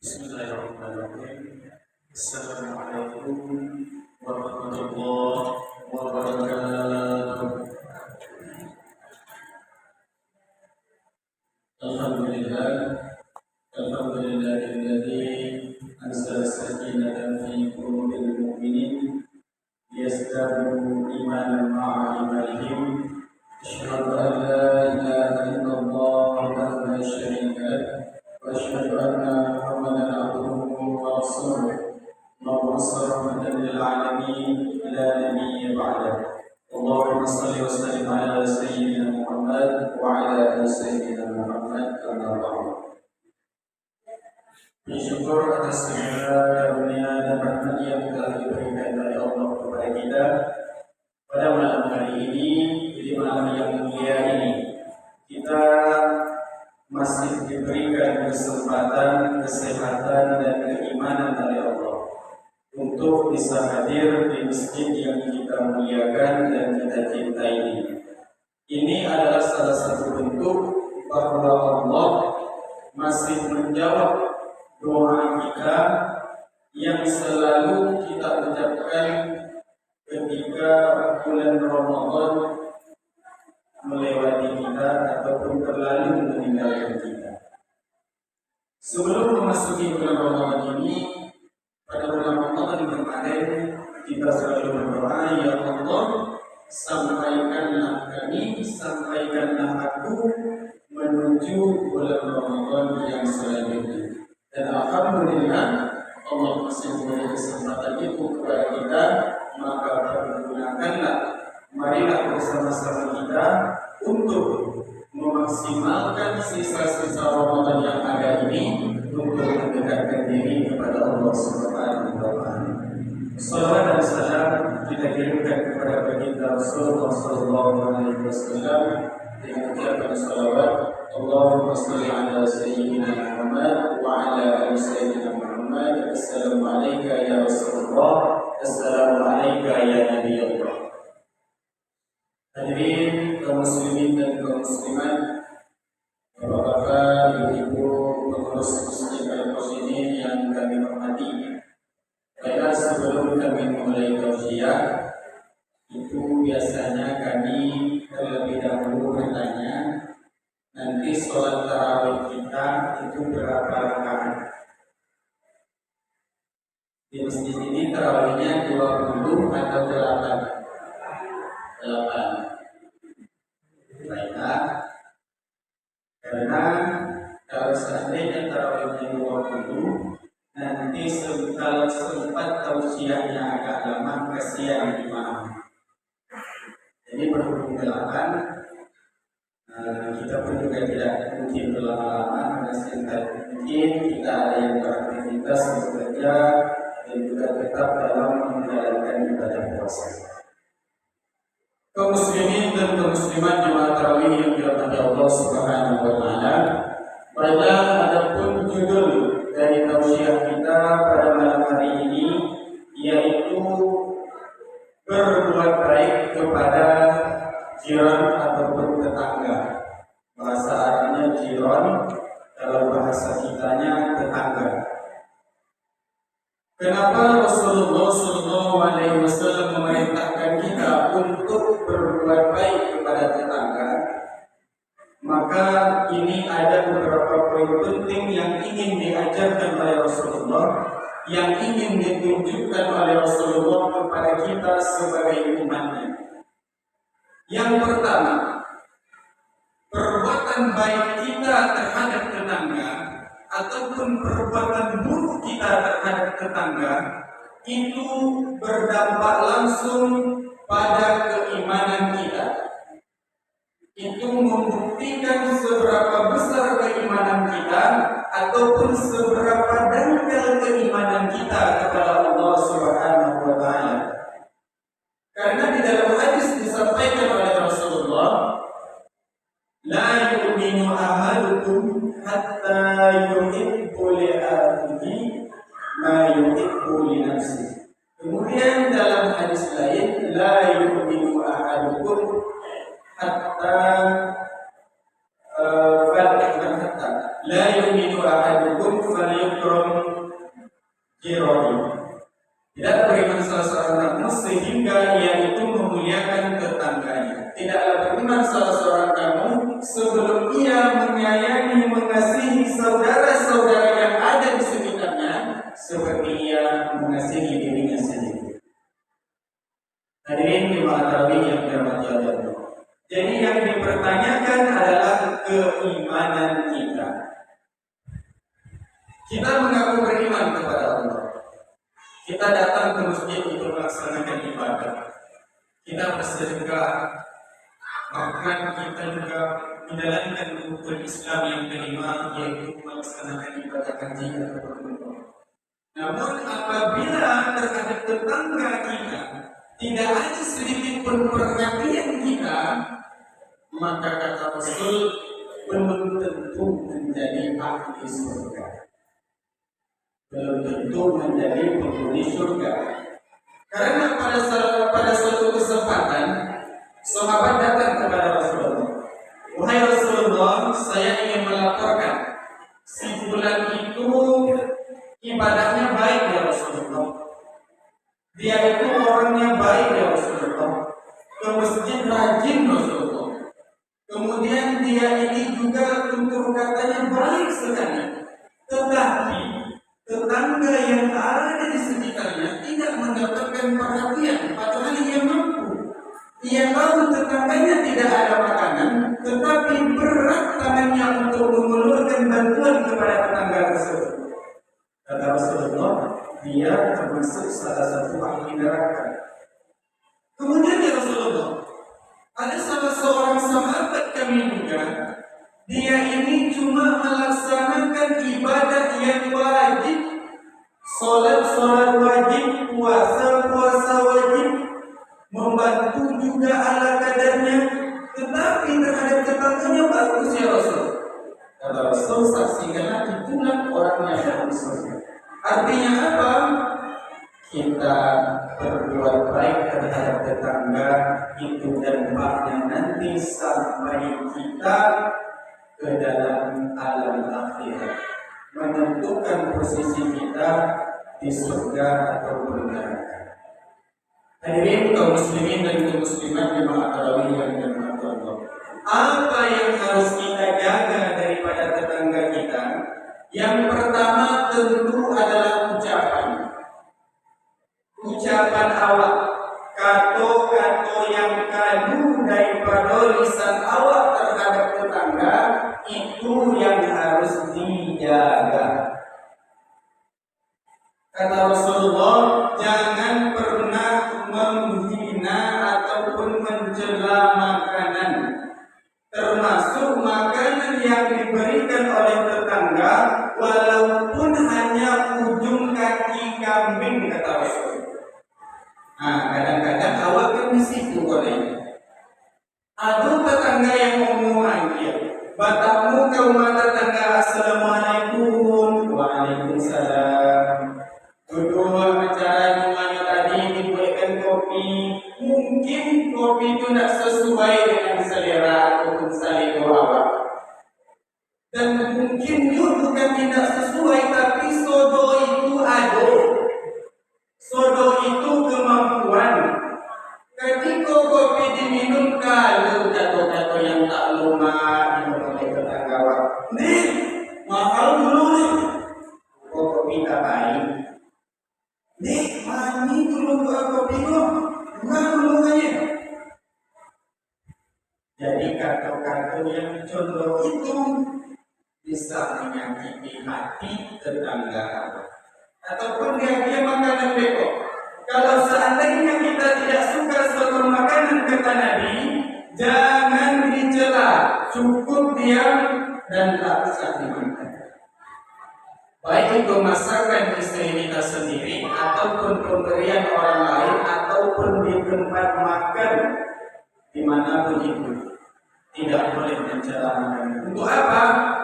Bismillahirrahmanirrahim. Assalamualaikum warahmatullahi wabarakatuh. Alhamdulillah, alhamdulillahilladzi anzala sakinatan fi qulubil mu'minin liyazdadu imanan ma'a imanihim. Asyhadu an la ilaha illallah wahdahu la syarika lah wa asyhadu anna Muhammadan abduhu wa rasuluh mab'uusan rahmatan lil alamin la nabiyya ba'dahu. Allahumma shalli wa sallim ala sayyidina Muhammad wa ala ali sayyidina Muhammad kama ba'du. Bersyukur atas segala karunia dan rahmat yang telah diberikan oleh Allah kepada kita pada malam hari ini, di malam yang mulia ini. Kita masih diberikan kesempatan, kesehatan dan keimanan oleh Allah untuk bisa hadir di masjid yang kita muliakan dan kita cintai ini. Ini adalah salah satu bentuk bahwa Allah masih menjawab doa kita yang selalu kita ucapkan ketika bulan Ramadan melewati kita ataupun berlalu meninggalkan kita. Sebelum memasuki bulan Ramadan ini, pada bulan Ramadan kemarin kita selalu berdoa, ya Allah, sampaikanlah kami, sampaikanlah aku menuju bulan Ramadan yang selanjutnya. Dan alhamdulillah Allah masih memberi kesempatan itu kepada kita, maka pergunakanlah, marilah bersama-sama kita untuk memaksimalkan sisa-sisa Ramadan yang ada ini untuk mendekatkan diri kepada Allah Subhanahu wa Ta'ala. Salawat dan salam kita kirimkan kepada baginda Rasulullah sallallahu alaihi wasallam dengan ucapan salawat, Allahumma shalli ala sayyidina Muhammad wa ala ali sayyidina Muhammad. Assalamu alayka ya Rasulullah, assalamu alayka ya Nabi Allah. Hadirin kaum muslimin dan kaum muslimat, bapak-bapak, ibu-ibu, pengurus masjid Al-Qasidin yang kami hormati. Baiklah, sebelum kami memulai tausiah, itu biasanya kami terlebih dahulu bertanya, nanti sholat tarawih kita itu berapa rakaat? Di masjid ini tarawihnya 20 atau 8? 8. Baiklah, karena kalau seandainya tarawihnya 20, nanti kalau sempat tausiahnya agak lama, kasihan imam. Jadi berhubung 8, kita pun juga tidak mungkin berlama-lama, karena singkat mungkin kita ada yang beraktivitas bekerja dan juga tetap dalam menjalankan ibadah puasa. Kaum muslimin dan kaum muslimat jemaah tarawih yang dirahmati Allah Subhanahu wa Ta'ala, baiklah, adapun judul dari tausiah kita pada malam hari ini yaitu berbuat baik kepada jiran ataupun tetangga. Bahasa Arabnya jiran, kalau bahasa kitanya tetangga. Kenapa Rasulullah SAW memerintahkan kita untuk berbuat baik kepada tetangga? Maka ini ada beberapa poin penting yang ingin diajarkan oleh Rasulullah, yang ingin ditunjukkan oleh Rasulullah kepada kita sebagai umatnya. Yang pertama, perbuatan baik kita terhadap tetangga ataupun perbuatan buruk kita terhadap tetangga itu berdampak langsung pada keimanan kita. Itu membuktikan seberapa besar keimanan kita ataupun seberapa dangkal keimanan kita kepada Allah Subhanahu wa Ta'ala. Karena di dalam hadis disampaikan oleh Rasulullah, la yu'minu ahadukum hatta yuhibbu li akhihi ma yuhibbu li nafsihi. Kemudian dalam hadis lain, la yu'minu ahadukum hatta la yu'minu ahadukum falyukram tarawih yang dirahmati Allah. Jadi yang dipertanyakan adalah keimanan kita. Kita mengaku beriman kepada Allah. Kita datang ke masjid untuk melaksanakan ibadah. Kita bersedekah, bahkan kita juga menjalankan rukun Islam yang kelima, yaitu melaksanakan ibadah haji atau umrah. Namun apabila terhadap tetangga kita tidak ada sedikit pun perhatian kita, maka kata Rasul belum tentu menjadi ahli surga. Belum tentu menjadi penghuni surga. Karena pada suatu kesempatan sahabat datang kepada Rasulullah. Wahai Rasulullah, saya ingin melaporkan si fulan itu ibadahnya baik ya Rasulullah. Dia itu orangnya baik ya Rasulullah. Ke masjid rajin Rasulullah. Kemudian dia ini juga tutur katanya baik sekali. Tetapi tetangga yang ada di sekitarnya tidak mendapatkan perhatian, padahal ia mampu. Ia tahu tetangganya tidak ada makanan, tetapi berat tangannya untuk mengulurkan bantuan kepada tetangga tersebut. Kata Rasulullah, dia termasuk salah satu ahli neraka. Kemudian ya Rasulullah, ada salah seorang sahabat kami juga, dia ini cuma melaksanakan ibadah yang wajib, sholat wajib, puasa wajib, membantu juga ala kadarnya, tetapi terhadap tetangganya bagus ya Rasul. Kata Rasul, saksikanlah itulah orang yang surga. Artinya apa? Kita berbuat baik terhadap tetangga, itu dampaknya nanti sampai kita ke dalam alam akhirat, menentukan posisi kita di surga atau neraka. Hadirin kaum muslimin dan kaum muslimat jemaah tarawih yang dirahmati Allah. Apa yang harus kita jaga daripada tetangga kita? Yang pertama tentu adalah ucapan awak, kato-kato yang kadu daripada lisan awak terhadap tetangga, itu yang harus dijaga. Kata Rasulullah, jangan pernah menghina ataupun mencela makanan, termasuk makanan yang diberikan oleh tetangga, walaupun hanya ujung kaki kambing, kata Rasul. Nah, kadang-kadang awak kan di situ oleh. Ada tetangga yang ngomong aja, batamu ke rumah tetangga, assalamualaikum, waalaikumsalam. Duduk acara rumahnya tadi dibuatkan kopi, mungkin kopi itu tidak sesuai dengan selera ataupun selera awak. Dan mungkin bukan tidak sesuai, tapi sodo itu ada. Sodo itu kemampuan. Ketika kopi diminum, kalau jatuh-jatuh yang tak lumak oleh tetangga awak, nih mahal dulu nih, kopi tak baik. Nih mani dulu kopi lo, bukan dulu aja. Jadi kata-kata yang contoh itu bisa menyakiti hati tetangga ataupun dia makanan beko. Kalau seandainya kita tidak suka suatu makanan kata Nabi, jangan dicela, cukup diam dan tak usah dimakan. Baik itu masakan istri kita sendiri ataupun pemberian orang lain ataupun di tempat makan dimanapun itu, tidak boleh mencela makanan. Untuk apa?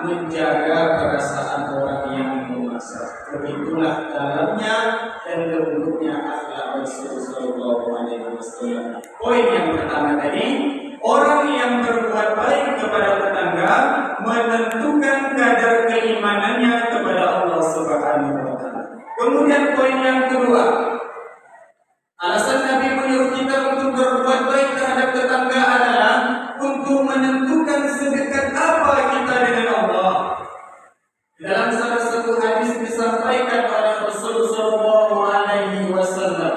Menjaga perasaan orang yang memasak. Begitulah dalamnya dan lembutnya akhlak Rasulullah Shallallahu Alaihi Wasallam. Poin yang pertama tadi, orang yang berbuat baik kepada tetangga menentukan kadar keimanannya kepada Allah Subhanahu Wa Taala. Kemudian poin yang kedua, alasan Nabi menyuruh kita untuk berbuat baik terhadap tetangga adalah untuk menentukan sedekat apa kita dengan Allah. Dalam salah satu hadis disampaikan oleh Rasulullah Shallallahu Alaihi Wasallam,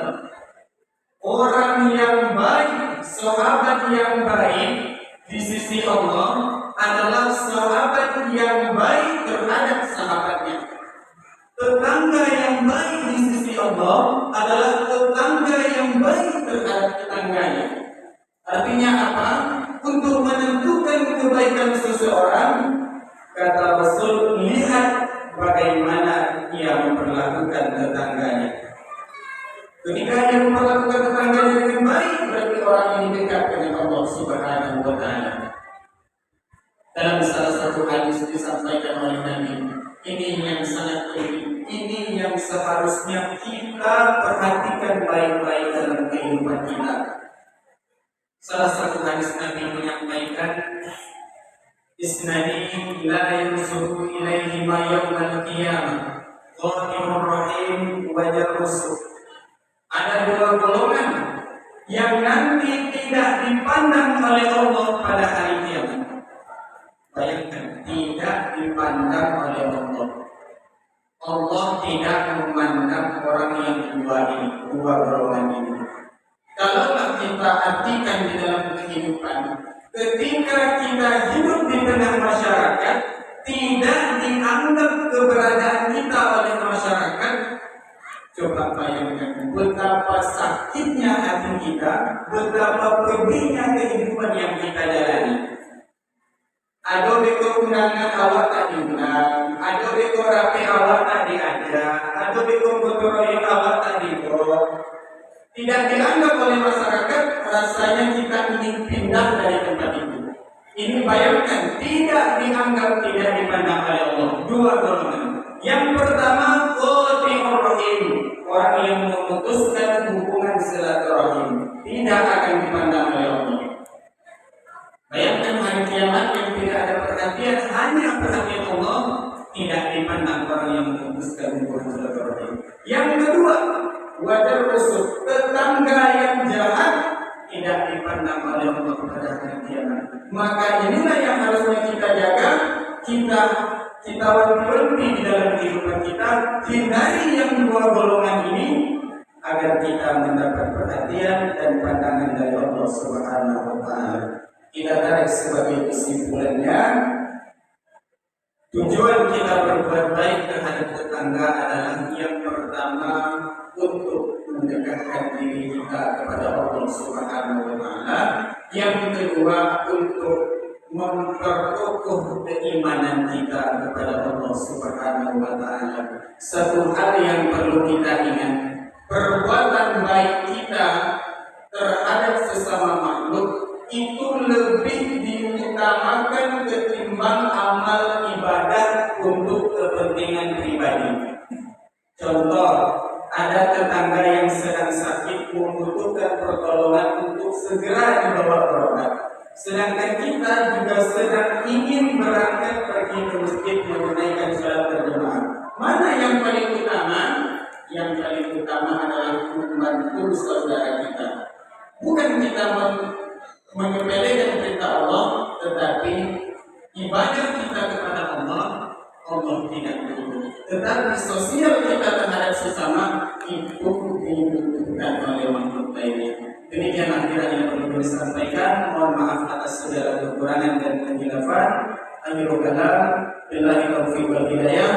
orang yang baik sahabat yang baik di sisi Allah adalah sahabat yang baik terhadap sahabatnya. Tetangga yang baik di sisi Allah adalah tetangga yang baik terhadap tetangganya. Artinya apa? Untuk menentukan kebaikan seseorang, kata Rasul, lihat bagaimana ia memperlakukan tetangganya. Ketika ia memperlakukan tetangganya dengan baik, berarti orang ini dekat dengan Allah Subhanahu wa Ta'ala. Dalam salah satu hadis disampaikan oleh Nabi, ini yang sangat penting, ini yang seharusnya kita perhatikan baik-baik dalam kehidupan kita. Salah satu hadis Nabi menyampaikan, isnani la yusufu ilaihi ma yawmal qiyamah Qahimur rahim wajar rusuh. Ada dua golongan yang nanti tidak dipandang oleh Allah pada hari kiamat. Bayangkan, tidak dipandang oleh Allah. Allah tidak memandang orang yang dua golongan ini. Kalaulah kita artikan di dalam kehidupan, ketika kita hidup di tengah masyarakat, tidak dianggap keberadaan kita oleh masyarakat. Coba bayangkan betapa sakitnya hati kita, betapa pedihnya kehidupan yang kita jalani. Ada beko undangan awak tak diundang, ada beko rapi awak tak diajak, ada beko gotoroyin awak tak dibawa. Tidak dianggap oleh masyarakat, rasanya kita ingin pindah dari tempat itu. Ini bayangkan, tidak dianggap, tidak dipandang oleh Allah. Dua golongan. Yang pertama, qati'ur rahim, orang yang memutuskan hubungan silaturahim, tidak akan dipandang oleh Allah. Bayangkan hari kiamat yang tidak ada perhatian, hanya perhatian Allah, tidak dipandang orang yang memutuskan hubungan silaturahim. Yang kedua, wajar rusuh, tetangga yang jahat, tidak dipandang oleh Allah pada hari kiamat. Maka inilah yang harusnya kita jaga, kita wanti-wanti di dalam kehidupan kita, hindari yang dua golongan ini agar kita mendapat perhatian dan pandangan dari Allah Subhanahu wa Ta'ala. Kita tarik sebagai kesimpulannya, tujuan kita berbuat baik terhadap tetangga adalah yang pertama untuk mendekatkan diri kita kepada Allah Subhanahu wa Ta'ala, yang kedua untuk memperkokoh keimanan kita kepada Allah Subhanahu wa Ta'ala. Satu hal yang perlu kita ingat, perbuatan baik kita terhadap sesama makhluk itu lebih diutamakan ketimbang amal ibadah untuk kepentingan pribadi. Contoh, ada tetangga yang sedang sakit membutuhkan pertolongan untuk segera dibawa berobat. Sedangkan kita juga sedang ingin berangkat pergi ke masjid menunaikan salat berjamaah. Mana yang paling utama? Yang paling utama adalah membantu saudara kita. Bukan kita menyepelekan perintah Allah, tetapi ibadah kita kepada Allah, Allah tidak perlu. Tetapi sosial kita terhadap sesama itu dibutuhkan oleh makhluk lainnya. Demikian akhirnya yang perlu kami sampaikan. Mohon maaf atas segala kekurangan dan kehilafan. Akhirul kalam, billahi taufiq wal hidayah.